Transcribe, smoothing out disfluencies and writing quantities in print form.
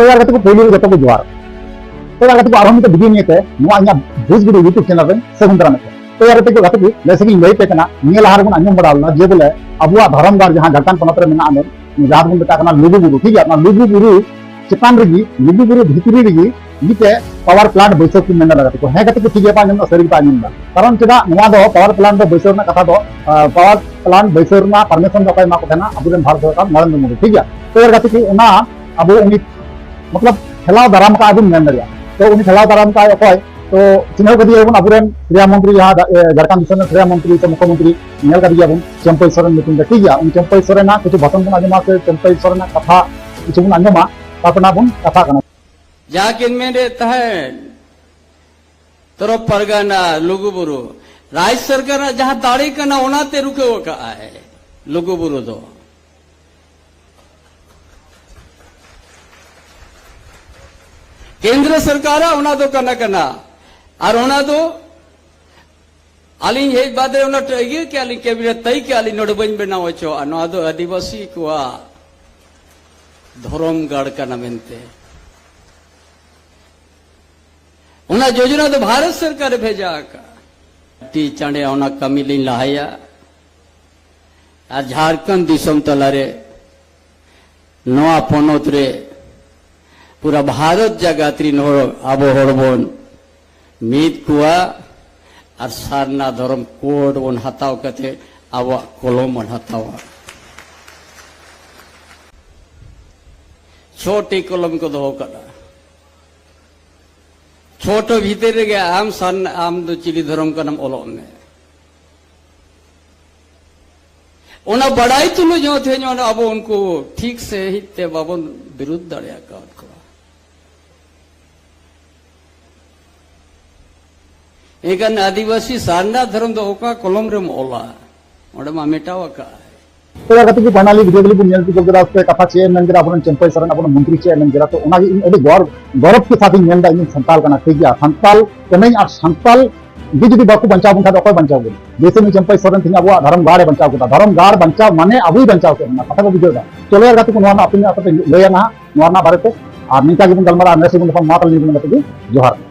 तो यार को पहले जो को जोहार तो यार को आराम वीडियो नियते नुआ इना भूज वीडियो यूट्यूब चैनल रे सगुन दाराम तो यार को गाते जैसे कि लई पे कना निये लहार बन आंजम बडालना जे बोले अबुआ धरम गार जहां झारखंड पनत रे मेना आने जहां बन बेटा कना लुगु बुरु ठीक है ना लुगु बुरु चितान रेगी लुगु बुरु भितरी रेगी नीचे पावर प्लांट बैसो की मेना लगाते को है ठीक है पांजम सरी पांजम दा कारण चेदा नुआ दो पावर प्लांट दो बैसो ना कथा दो पावर प्लांट बैसो ना परमिशन दो मा को देना अबुरेन भारत सरकार नरेंद्र मोदी ठीक है तो यार गाते की ओना अबु उनी मतलब ठेलाव दाराम का अबुन मेन दरिया तो उनी ठेलाव दाराम का अकय तो चिन्ह कर दिया अबुरेन क्रिया मंत्री जहां झारखंड दिसम में क्रिया मंत्री तो मुख्यमंत्री नेल कर दिया चंपई सोरेन मीटिंग ठीक है उन चंपई सोरेन ना कुछ बतन बन आजमा से चंपई सोरेन ना कथा कुछ बन आजमा तापना बन कथा करना जहां किन में रहता है तरफ परगना लुगुबुरु राज्य सरकार जहां दाड़ी करना ओनाते रुके वो का है लुगुबुरु दो केंद्र सरकार ओना दो करना और ओना दो आलिंग हे बादे ओना टगे के आलिंग कैबिनेट तई के आलिंग नोड बन बनाव छो अनो दो आदिवासी को धर्म गाड़ करना मेनते ओना योजना तो भारत सरकार भेजा का टी चांडे ओना कमी लिन लहाया आ झारखंड दिसम तलारे नवा पनोत रे पूरा भारत जगात्री नोर आबो हड़बन मीत कुआ और सारना धर्म कोड बन हताव कते अब कलम बन हताव छोटे कलम को दो करा छोटो भीतर गे आम सान आम दो चिली धर्म का नाम ओलो में ओना बड़ाई तुलो जो थे जो अब उनको ठीक से हिते बाबन विरुद्ध दड़िया का उनको एक आदिवासी सारना धर्म दो का कलम रे ओला ओडे मा मेटावा का तो यार की बनाली वीडियो के नेल की जगह पे कथा चेयरमैन जरा अपन चंपई सोरेन अपन मंत्री चेयरमैन जरा तो ओना अभी गौरव के साथ नेल दा इन संताल कना ठीक है संताल कने और संताल जदि बाकू बचाव बन अकय बचाव जैसे में चंपई सोरेन थी अब धर्म गाड़ बचाव को धर्म गाड़ बचाव माने अभी बचाव के कथा को बुझो चलो यार को अपने लैया ना बारे और निका गलमारा नेक्स्ट मातल जोहार।